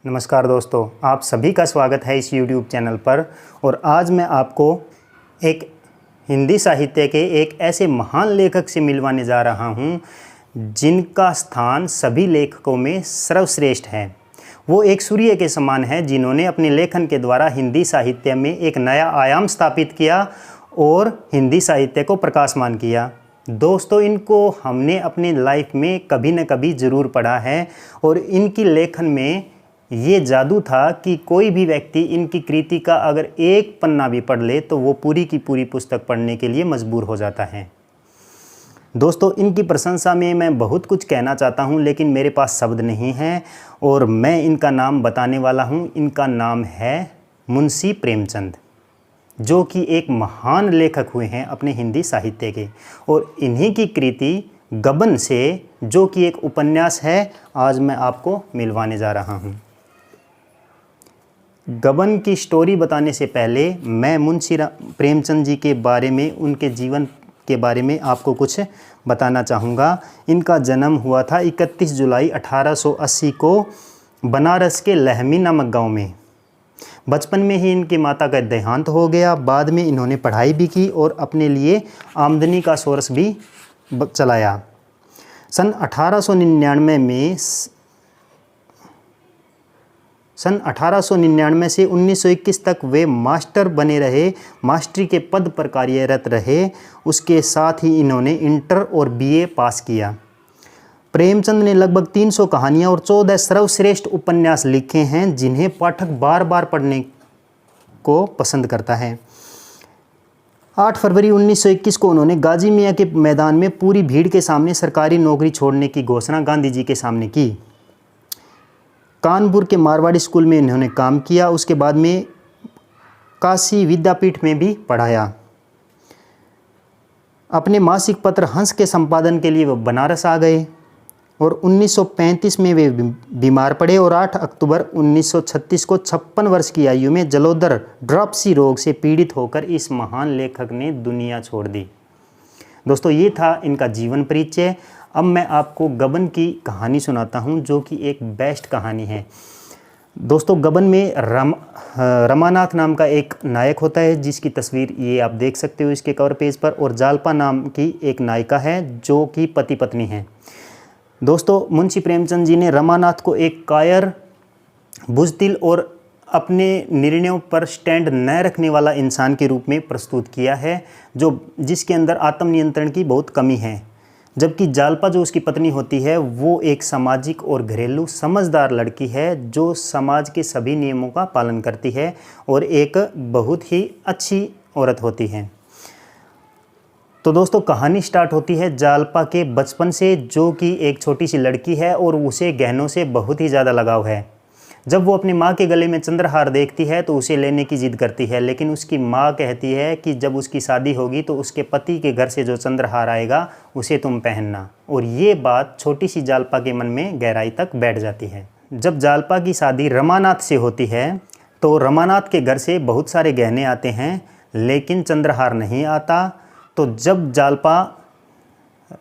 नमस्कार दोस्तों, आप सभी का स्वागत है इस YouTube चैनल पर। और आज मैं आपको एक हिंदी साहित्य के एक ऐसे महान लेखक से मिलवाने जा रहा हूं जिनका स्थान सभी लेखकों में सर्वश्रेष्ठ है। वो एक सूर्य के समान है जिन्होंने अपने लेखन के द्वारा हिंदी साहित्य में एक नया आयाम स्थापित किया और हिंदी साहित्य को प्रकाशमान किया। दोस्तों, इनको हमने अपनी लाइफ में कभी न कभी ज़रूर पढ़ा है और इनकी लेखन में ये जादू था कि कोई भी व्यक्ति इनकी कृति का अगर एक पन्ना भी पढ़ ले तो वो पूरी की पूरी पुस्तक पढ़ने के लिए मजबूर हो जाता है। दोस्तों, इनकी प्रशंसा में मैं बहुत कुछ कहना चाहता हूँ लेकिन मेरे पास शब्द नहीं हैं और मैं इनका नाम बताने वाला हूँ। इनका नाम है मुंशी प्रेमचंद, जो कि एक महान लेखक हुए हैं अपने हिंदी साहित्य के। और इन्हीं की कृति गबन से, जो कि एक उपन्यास है, आज मैं आपको मिलवाने जा रहा हूँ। गबन की स्टोरी बताने से पहले मैं मुंशी प्रेमचंद जी के बारे में, उनके जीवन के बारे में आपको कुछ बताना चाहूँगा। इनका जन्म हुआ था 31 जुलाई 1880 को बनारस के लहमी नामक गांव में। बचपन में ही इनकी माता का देहांत हो गया। बाद में इन्होंने पढ़ाई भी की और अपने लिए आमदनी का सोर्स भी चलाया। सन 1899 से 1921 तक वे मास्टर बने रहे, मास्टरी के पद पर कार्यरत रहे। उसके साथ ही इन्होंने इंटर और बीए पास किया। प्रेमचंद ने लगभग 300 कहानियाँ और 14 सर्वश्रेष्ठ उपन्यास लिखे हैं जिन्हें पाठक बार बार पढ़ने को पसंद करता है। 8 फरवरी 1921 को उन्होंने गाजी मियाँ के मैदान में पूरी भीड़ के सामने सरकारी नौकरी छोड़ने की घोषणा गांधी जी के सामने की। कानपुर के मारवाड़ी स्कूल में इन्होंने काम किया। उसके बाद में काशी विद्यापीठ में भी पढ़ाया। अपने मासिक पत्र हंस के संपादन के लिए वह बनारस आ गए और 1935 में वे बीमार पड़े और 8 अक्टूबर 1936 को 56 वर्ष की आयु में जलोदर ड्रॉपसी रोग से पीड़ित होकर इस महान लेखक ने दुनिया छोड़ दी। दोस्तों, ये था इनका जीवन परिचय। अब मैं आपको गबन की कहानी सुनाता हूँ, जो कि एक बेस्ट कहानी है। दोस्तों, गबन में रमानाथ नाम का एक नायक होता है जिसकी तस्वीर ये आप देख सकते हो इसके कवर पेज पर, और जालपा नाम की एक नायिका है जो कि पति पत्नी है। दोस्तों, मुंशी प्रेमचंद जी ने रमानाथ को एक कायर, बुज़दिल और अपने निर्णयों पर स्टैंड न रखने वाला इंसान के रूप में प्रस्तुत किया है, जिसके अंदर आत्मनियंत्रण की बहुत कमी है। जबकि जालपा, जो उसकी पत्नी होती है, वो एक सामाजिक और घरेलू समझदार लड़की है जो समाज के सभी नियमों का पालन करती है और एक बहुत ही अच्छी औरत होती है। तो दोस्तों, कहानी स्टार्ट होती है जालपा के बचपन से, जो कि एक छोटी सी लड़की है और उसे गहनों से बहुत ही ज़्यादा लगाव है। जब वो अपनी माँ के गले में चंद्रहार देखती है तो उसे लेने की जिद करती है, लेकिन उसकी माँ कहती है कि जब उसकी शादी होगी तो उसके पति के घर से जो चंद्रहार आएगा उसे तुम पहनना। और ये बात छोटी सी जालपा के मन में गहराई तक बैठ जाती है। जब जालपा की शादी रमानाथ से होती है तो रमानाथ के घर से बहुत सारे गहने आते हैं लेकिन चंद्रहार नहीं आता। तो जब जालपा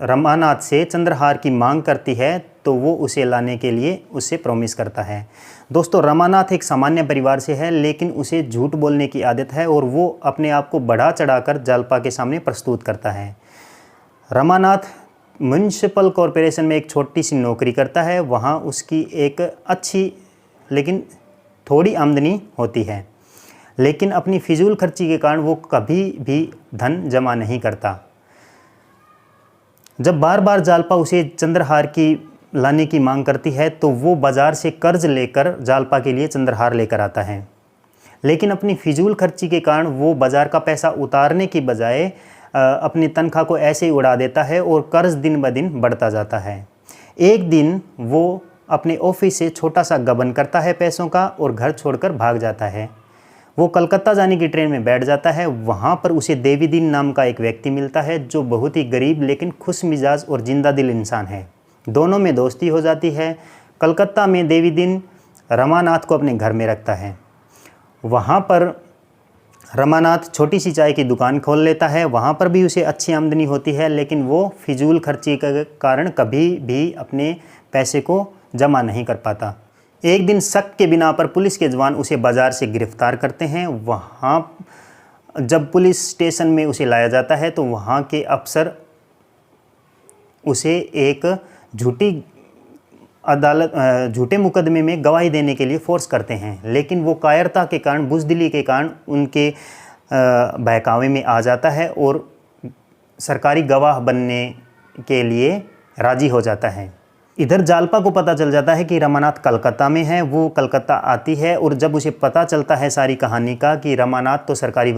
रमानाथ से चंद्रहार की मांग करती है तो वो उसे लाने के लिए उससे प्रॉमिस करता है। दोस्तों, रमानाथ एक सामान्य परिवार से है लेकिन उसे झूठ बोलने की आदत है और वो अपने आप को बढ़ा चढ़ाकर जालपा के सामने प्रस्तुत करता है। रमानाथ म्युनिसिपल कॉरपोरेशन में एक छोटी सी नौकरी करता है। वहाँ उसकी एक अच्छी लेकिन थोड़ी आमदनी होती है, लेकिन अपनी फिजूल खर्ची के कारण वो कभी भी धन जमा नहीं करता। जब बार बार जालपा उसे चंद्रहार की लाने की मांग करती है तो वो बाज़ार से कर्ज लेकर जालपा के लिए चंद्रहार लेकर आता है, लेकिन अपनी फिजूल खर्ची के कारण वो बाज़ार का पैसा उतारने की बजाय अपनी तनख्वाह को ऐसे ही उड़ा देता है और कर्ज दिन ब दिन बढ़ता जाता है। एक दिन वो अपने ऑफिस से छोटा सा गबन करता है पैसों का और घर छोड़कर भाग जाता है। वो कलकत्ता जाने की ट्रेन में बैठ जाता है। वहाँ पर उसे देवीदीन नाम का एक व्यक्ति मिलता है जो बहुत ही गरीब लेकिन खुश मिजाज और जिंदा दिल इंसान है। दोनों में दोस्ती हो जाती है। कलकत्ता में देवीदीन रमानाथ को अपने घर में रखता है। वहाँ पर रमानाथ छोटी सी चाय की दुकान खोल लेता है। वहाँ पर भी उसे अच्छी आमदनी होती है, लेकिन वो फिजूल खर्ची के कारण कभी भी अपने पैसे को जमा नहीं कर पाता। एक दिन शक के बिना पर पुलिस के जवान उसे बाज़ार से गिरफ्तार करते हैं। वहाँ जब पुलिस स्टेशन में उसे लाया जाता है तो वहाँ के अफसर उसे एक झूठे मुकदमे में गवाही देने के लिए फोर्स करते हैं, लेकिन वो कायरता के कारण, बुज़दिली के कारण उनके बहकावे में आ जाता है और सरकारी गवाह बनने के लिए राज़ी हो जाता है। इधर जालपा को पता चल जाता है कि रमानाथ कलकत्ता में है। वो कलकत्ता आती है और जब उसे पता चलता है सारी कहानी का कि रमानाथ तो सरकारी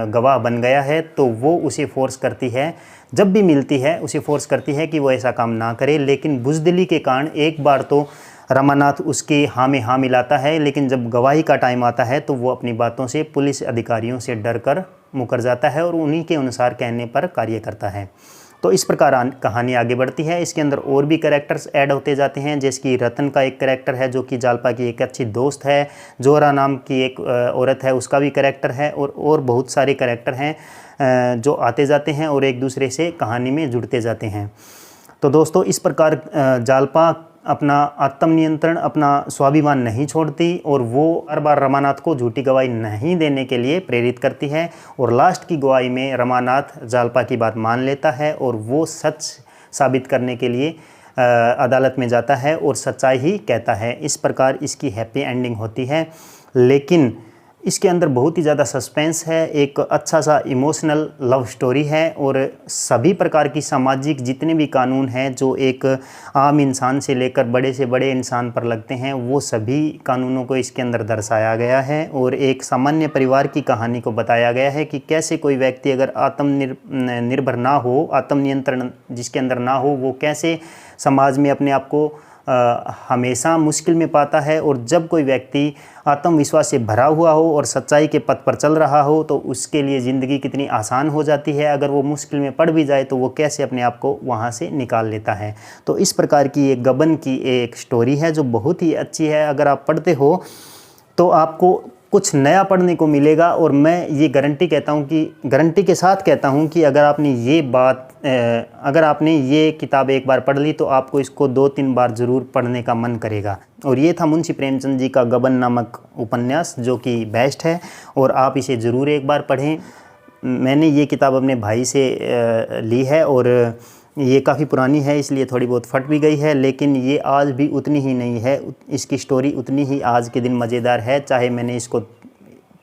गवाह बन गया है, तो वो उसे फोर्स करती है, जब भी मिलती है उसे फोर्स करती है कि वो ऐसा काम ना करे। लेकिन बुज़दिली के कारण एक बार तो रमानाथ उसके हाँ में हाँ मिलाता है, लेकिन जब गवाही का टाइम आता है तो वो अपनी बातों से पुलिस अधिकारियों से डरकर मुकर जाता है और उन्हीं के अनुसार कहने पर कार्य करता है। तो इस प्रकार कहानी आगे बढ़ती है। इसके अंदर और भी कैरेक्टर्स ऐड होते जाते हैं, जैसे कि रतन का एक कैरेक्टर है जो कि जालपा की एक अच्छी दोस्त है, जोरा नाम की एक औरत है, उसका भी कैरेक्टर है, और बहुत सारे कैरेक्टर हैं जो आते जाते हैं और एक दूसरे से कहानी में जुड़ते जाते हैं। तो दोस्तों, इस प्रकार जालपा अपना आत्मनियंत्रण, अपना स्वाभिमान नहीं छोड़ती और वो हर बार रमानाथ को झूठी गवाही नहीं देने के लिए प्रेरित करती है, और लास्ट की गवाही में रमानाथ जालपा की बात मान लेता है और वो सच साबित करने के लिए अदालत में जाता है और सच्चाई ही कहता है। इस प्रकार इसकी हैप्पी एंडिंग होती है, लेकिन इसके अंदर बहुत ही ज़्यादा सस्पेंस है, एक अच्छा सा इमोशनल लव स्टोरी है, और सभी प्रकार की सामाजिक जितने भी कानून हैं जो एक आम इंसान से लेकर बड़े से बड़े इंसान पर लगते हैं, वो सभी कानूनों को इसके अंदर दर्शाया गया है। और एक सामान्य परिवार की कहानी को बताया गया है कि कैसे कोई व्यक्ति अगर आत्मनिर्भर ना हो, आत्मनियंत्रण जिसके अंदर ना हो, वो कैसे समाज में अपने आप को हमेशा मुश्किल में पाता है, और जब कोई व्यक्ति आत्मविश्वास से भरा हुआ हो और सच्चाई के पथ पर चल रहा हो तो उसके लिए ज़िंदगी कितनी आसान हो जाती है। अगर वो मुश्किल में पड़ भी जाए तो वो कैसे अपने आप को वहाँ से निकाल लेता है। तो इस प्रकार की एक गबन की एक स्टोरी है जो बहुत ही अच्छी है। अगर आप पढ़ते हो तो आपको कुछ नया पढ़ने को मिलेगा, और मैं ये गारंटी के साथ कहता हूँ कि अगर आपने ये किताब एक बार पढ़ ली तो आपको इसको 2-3 बार ज़रूर पढ़ने का मन करेगा। और ये था मुंशी प्रेमचंद जी का गबन नामक उपन्यास, जो कि बेस्ट है और आप इसे ज़रूर एक बार पढ़ें। मैंने ये किताब अपने भाई से ली है और ये काफ़ी पुरानी है, इसलिए थोड़ी बहुत फट भी गई है, लेकिन ये आज भी उतनी ही नहीं है, इसकी स्टोरी उतनी ही आज के दिन मज़ेदार है। चाहे मैंने इसको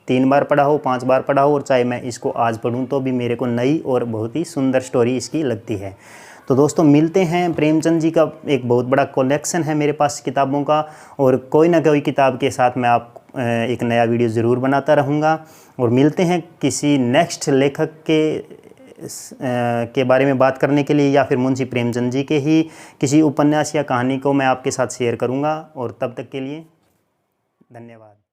3 बार पढ़ा हो, 5 बार पढ़ा हो, और चाहे मैं इसको आज पढूं तो भी मेरे को नई और बहुत ही सुंदर स्टोरी इसकी लगती है। तो दोस्तों, मिलते हैं। प्रेमचंद जी का एक बहुत बड़ा कलेक्शन है मेरे पास किताबों का, और कोई ना कोई किताब के साथ मैं आप एक नया वीडियो ज़रूर बनाता रहूँगा। और मिलते हैं किसी नेक्स्ट लेखक के बारे में बात करने के लिए, या फिर मुंशी प्रेमचंद जी के ही किसी उपन्यास या कहानी को मैं आपके साथ शेयर करूंगा। और तब तक के लिए धन्यवाद।